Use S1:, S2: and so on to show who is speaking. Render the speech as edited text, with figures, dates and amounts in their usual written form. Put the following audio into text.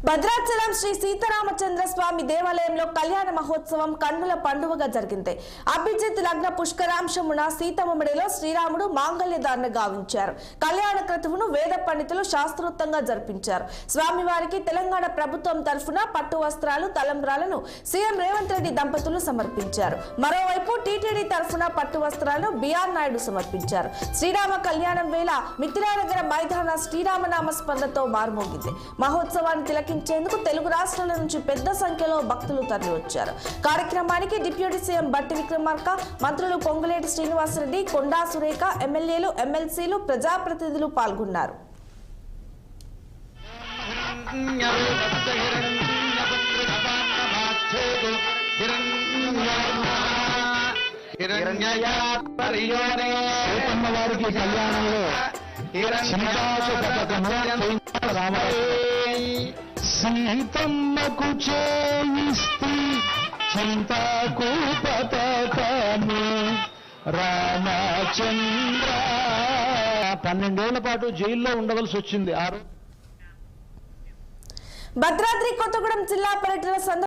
S1: భద్రాచలం శ్రీ సీతారామచంద్ర స్వామి దేవాలయంలో కళ్యాణ మహోత్సవం కన్నుల పండుగగా జరిగింది. అభిజిత్ లగ్న పుష్కరాంశమున సీతమ్మడిలో శ్రీరాముడు మాంగళ్యధారణ గావించారు. కళ్యాణ క్రతువును వేద పండితులు శాస్త్రోక్తంగా జరిపించారు. స్వామివారికి తెలంగాణ ప్రభుత్వం తరఫున పట్టు వస్త్రాలు, తలంబ్రాలను సీఎం రేవంత్ రెడ్డి దంపతులు సమర్పించారు. మరోవైపు టీటీడీ తరఫున పట్టు వస్త్రాలను బిఆర్ నాయుడు సమర్పించారు. శ్రీరామ కళ్యాణం వేళ మిథిలానగర మైదాన శ్రీరామనామ స్పందనతో మారుమోగింది. మహోత్సవాన్ని తిలకించేందుకు తెలుగు రాష్ట్రాల నుంచి పెద్ద సంఖ్యలో భక్తులు తరలివచ్చారు. కార్యక్రమానికి డిప్యూటీ సీఎం బట్టి విక్రమార్క, మంత్రులు పొంగులేటి శ్రీనివాసరెడ్డి, కొండా సురేఖ, ఎమ్మెల్యేలు, ఎమ్మెల్సీలు, ప్రజాప్రతినిధులు పాల్గొన్నారు.
S2: వారికి కళ్యాణంలో సీతమ్మకు చేయిస్తి చింతకు పతకము రామచంద్ర 12 ఏళ్ల పాటు జైల్లో ఉండవలసి వచ్చింది.
S1: భద్రాద్రి కొత్తగూడెం జిల్లా పర్యటన